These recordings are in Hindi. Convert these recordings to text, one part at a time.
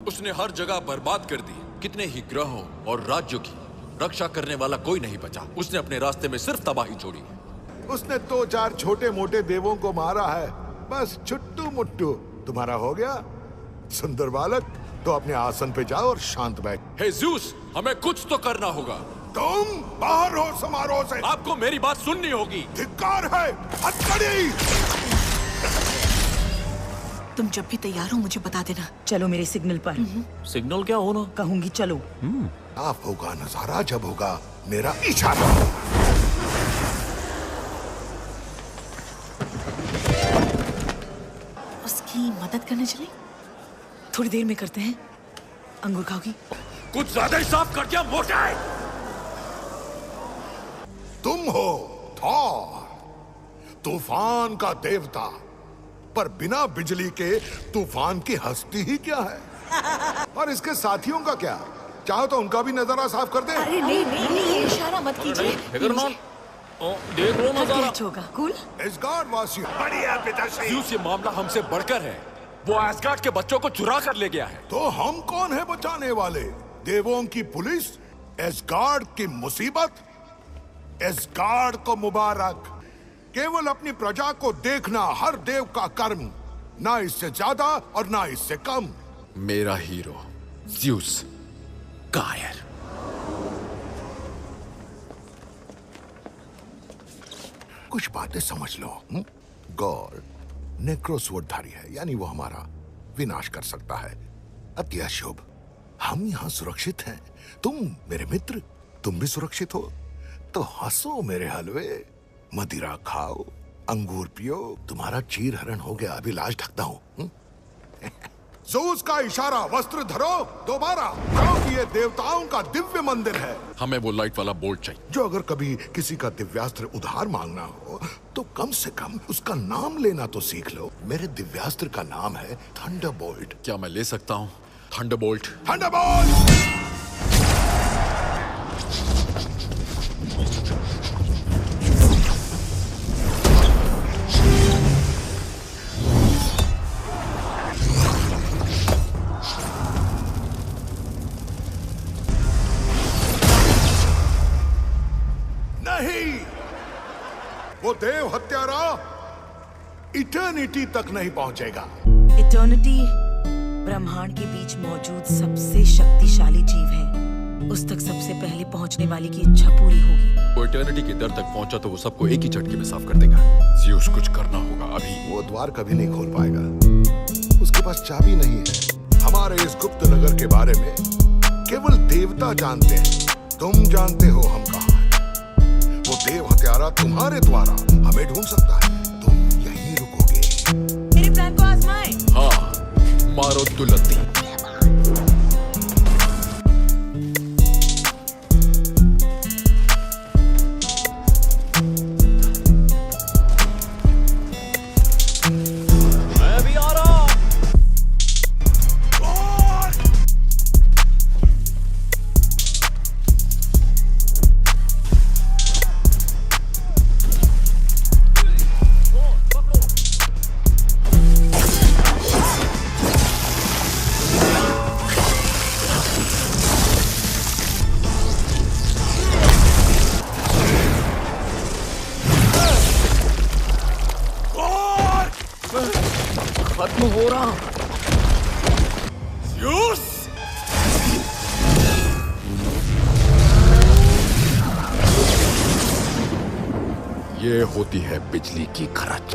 उसने हर जगह बर्बाद कर दी। कितने ही ग्रहों और राज्यों की रक्षा करने वाला कोई नहीं बचा। उसने अपने रास्ते में सिर्फ तबाही छोड़ी। उसने 2-4 छोटे मोटे देवों को मारा है, बस छुट्टू मुट्टू। तुम्हारा हो गया सुंदर बालक, तो अपने आसन पे जाओ और शांत बैठ। हे ज़्यूस, हमें कुछ तो करना होगा। तुम बाहर हो समारोह से। आपको मेरी बात सुननी होगी। धिक्कार है, हथकड़ी। तुम जब भी तैयार हो मुझे बता देना। चलो मेरे सिग्नल पर। सिग्नल क्या होना? कहूंगी चलो। साफ होगा नजारा जब होगा मेरा इशारा। उसकी मदद करने चले? थोड़ी देर में करते हैं। अंगूर खाओगी? कुछ ज्यादा ही साफ कर दिया मोटा है। तुम हो थॉर, तूफान का देवता, पर बिना बिजली के तूफान की हस्ती ही क्या है? और इसके साथियों का क्या? चाहो तो उनका भी नजारा साफ कर दे। अरे नहीं नहीं नहीं, ये इशारा मत कीजिए। देख लो नजारा। कैच होगा? कूल। एसगार्ड वासियों, बढ़िया पिताश्री। ज़्यूस, ये मामला हमसे बढ़कर है। वो एस्गार्ड के बच्चों को चुरा कर ले गया है। तो हम कौन है बचाने वाले? देवों की पुलिस? एसगार्ड की मुसीबत? एसगार्ड को मुबारक। केवल अपनी प्रजा को देखना हर देव का कर्म, ना इससे ज्यादा और ना इससे कम। मेरा हीरो ज़्यूस कायर। कुछ बातें समझ लो। गॉड नेक्रोस्वरधारी है, यानी वो हमारा विनाश कर सकता है। अति अशुभ। हम यहाँ सुरक्षित हैं। तुम मेरे मित्र, तुम भी सुरक्षित हो। तो हंसो मेरे हलवे, मदिरा खाओ, अंगूर पियो। तुम्हारा चीर हरण हो गया, अभी लाश ढकता हूँ। ज़्यूस का इशारा, वस्त्र धरो दोबारा, क्योंकि ये देवताओं का दिव्य मंदिर है। हमें वो लाइट वाला बोल्ट चाहिए। जो अगर कभी किसी का दिव्यास्त्र उधार मांगना हो तो कम से कम उसका नाम लेना तो सीख लो। मेरे दिव्यास्त्र का नाम है थंडरबोल्ट। क्या मैं ले सकता हूँ थंडरबोल्ट? थंडरबोल्ट! नहीं, वो देव हत्यारा इटर्निटी तक नहीं पहुंचेगा। इटर्निटी ब्रह्मांड के बीच मौजूद सबसे शक्तिशाली जीव है। उस तक सबसे पहले पहुंचने वाले की इच्छा पूरी होगी। वो इटर्निटी के दर तक पहुंचा तो वो सबको एक ही झटके में साफ कर देगा। ज़्यूस, कुछ करना होगा अभी। वो द्वार कभी नहीं खोल पाएगा, उसके पास चाबी नहीं है। हमारे इस गुप्त नगर के बारे में केवल देवता जानते हैं। तुम जानते हो हम कहाँ हैं। वो देव हत्यारा तुम्हारे द्वारा हमें ढूंढ सकता है। तुम यहीं रुकोगे। मेरे प्लान को आजमाएं। हाँ, मारो दुलत्ती। मैं भी आ रहा। खत्म हो रहा। ज़्यूस! ये होती है बिजली की खरच।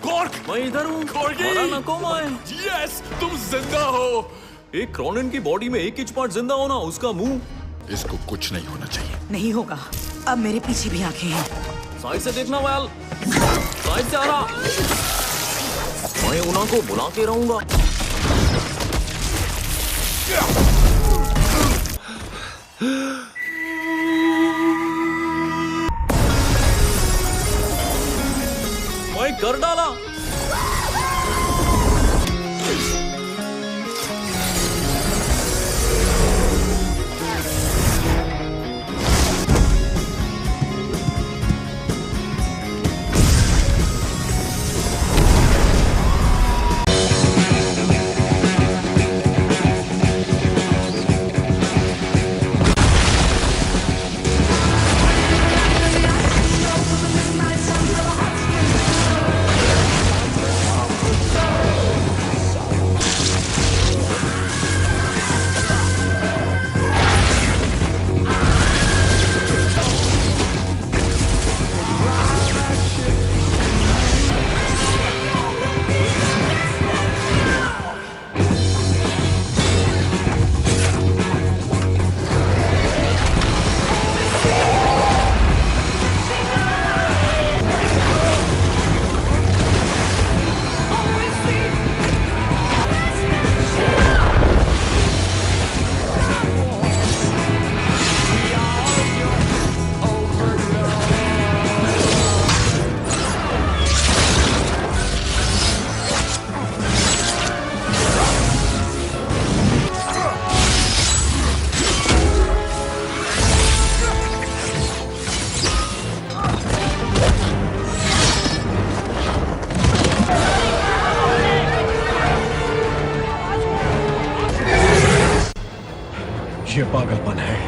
कॉर्क! मैं इधर हूँ। कॉर्गी! मरा ना को मैं। यस, तुम जिंदा हो। एक क्रॉनिन की बॉडी में एक इंच पार्ट जिंदा होना, उसका मुंह। इसको कुछ नहीं होना चाहिए। नहीं होगा। अब मेरे पीछे भी आंखें हैं। साइड से देखना वैल, साइड से आ रहा। मैं उन्हें को बुला के रहूंगा। मैं कर डाला। ये पागलपन है।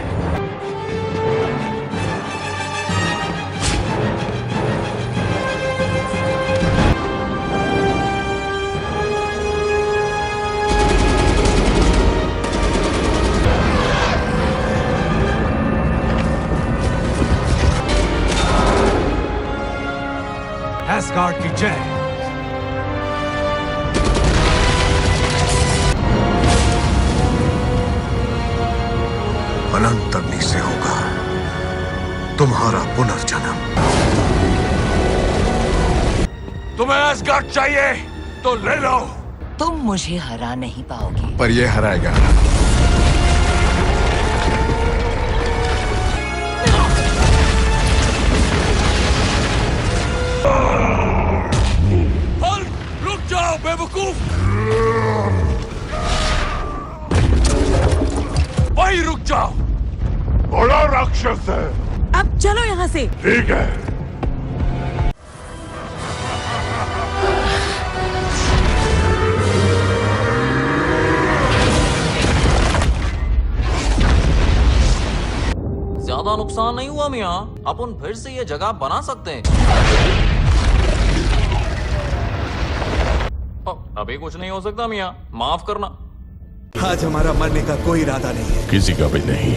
एस्गार्ड की जय। अनंत अग्नि से होगा तुम्हारा पुनर्जन्म। तुम्हें एस्गार्ड चाहिए तो ले लो। तुम मुझे हरा नहीं पाओगे। पर ये हराएगा। रुक जाओ बेवकूफ। वही रुक जाओ। बड़ा राक्षस है। अब चलो यहाँ से। ठीक है। ज्यादा नुकसान नहीं हुआ मियाँ, अपन फिर से ये जगह बना सकते हैं। अभी कुछ नहीं हो सकता मियाँ, माफ करना। आज हमारा मरने का कोई इरादा नहीं है। किसी का भी नहीं।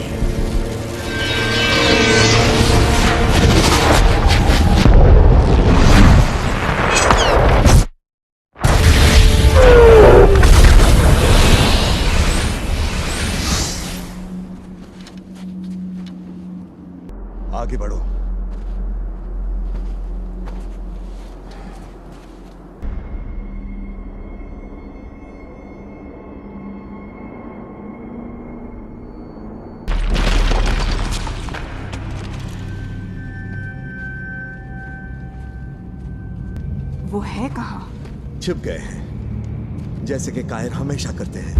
आगे बढ़ो। वो है कहाँ? छिप गए हैं, जैसे कि कायर हमेशा करते हैं।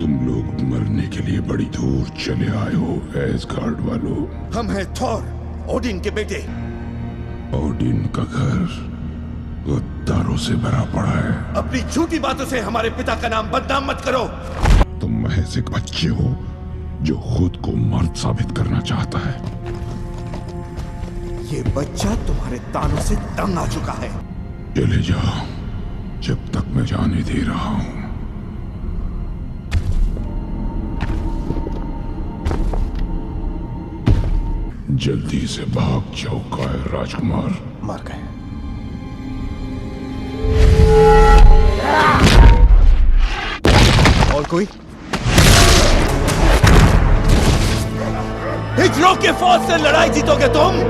तुम लोग मरने के लिए बड़ी दूर चले आए हो एस्गार्ड वालों। हम हैं थॉर, ओडिन के बेटे। ओडिन का घर गद्दारों से भरा पड़ा है। अपनी झूठी बातों से हमारे पिता का नाम बदनाम मत करो। तुम महज एक बच्चे हो जो खुद को मर्द साबित करना चाहता है। ये बच्चा तुम्हारे तानों से तंग आ चुका है। चले जाओ जब तक मैं जाने दे रहा हूं। जल्दी से भाग जाओ कायर राजकुमार। मर गए। और कोई? हिजरों के फौज से लड़ाई जीतोगे तुम?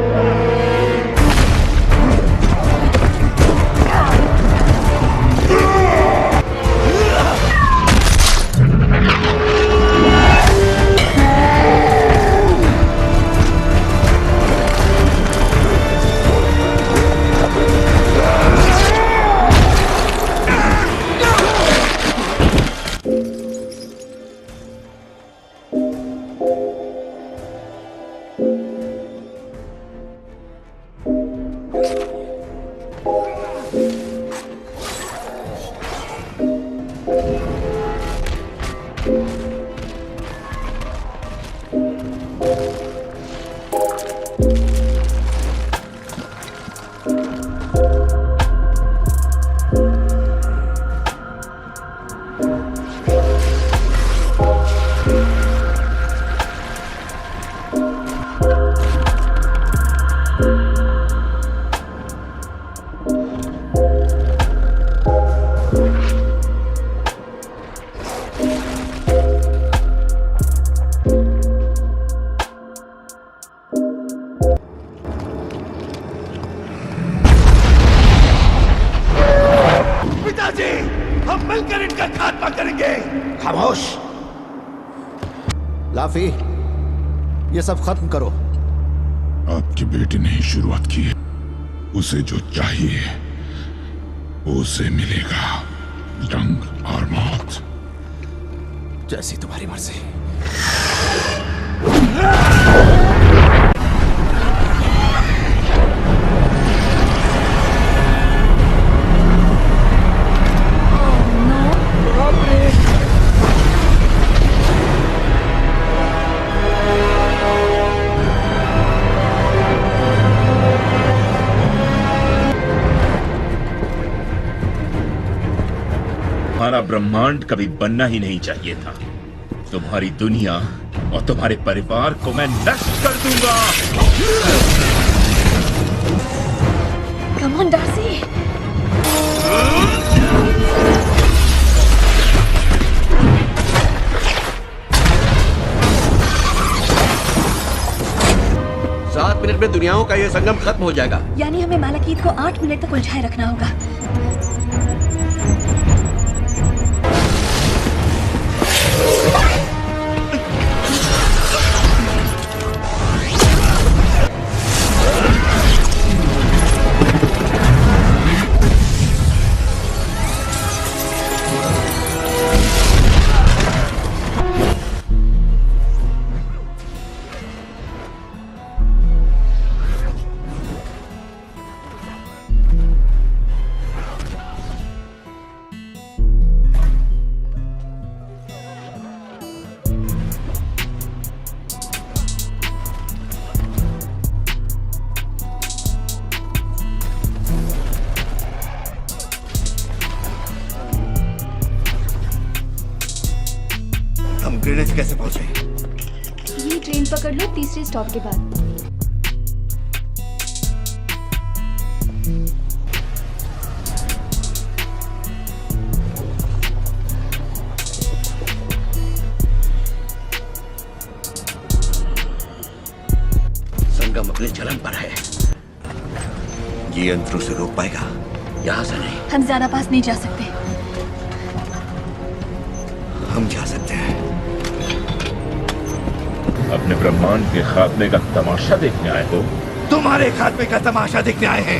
हम मिलकर इनका खात्मा करेंगे। खामोश। लाफी, ये सब खत्म करो। आपके बेटे ने ही शुरुआत की है। उसे जो चाहिए उसे मिलेगा, जंग और मौत। जैसी तुम्हारी मर्जी। तुम्हारा ब्रह्मांड कभी बनना ही नहीं चाहिए था। तुम्हारी दुनिया और तुम्हारे परिवार को मैं नष्ट कर दूंगा। Come on Darcy. 7 मिनट में दुनियाओं का ये संगम खत्म हो जाएगा। यानी हमें मालकीत को 8 मिनट तक उलझाए रखना होगा। हम ग्रेनेड कैसे पहुंचे? ये ट्रेन पकड़ लो तीसरे स्टॉप के बाद। संगम अपने चलन पर है। ये अंतरों से रोक पाएगा? यहाँ से नहीं। हम ज्यादा पास नहीं जा सकते। हम जा सकते हैं। अपने ब्रह्मांड के खात्मे का तमाशा देखने आए हो? तुम्हारे खात्मे का तमाशा देखने आए हैं।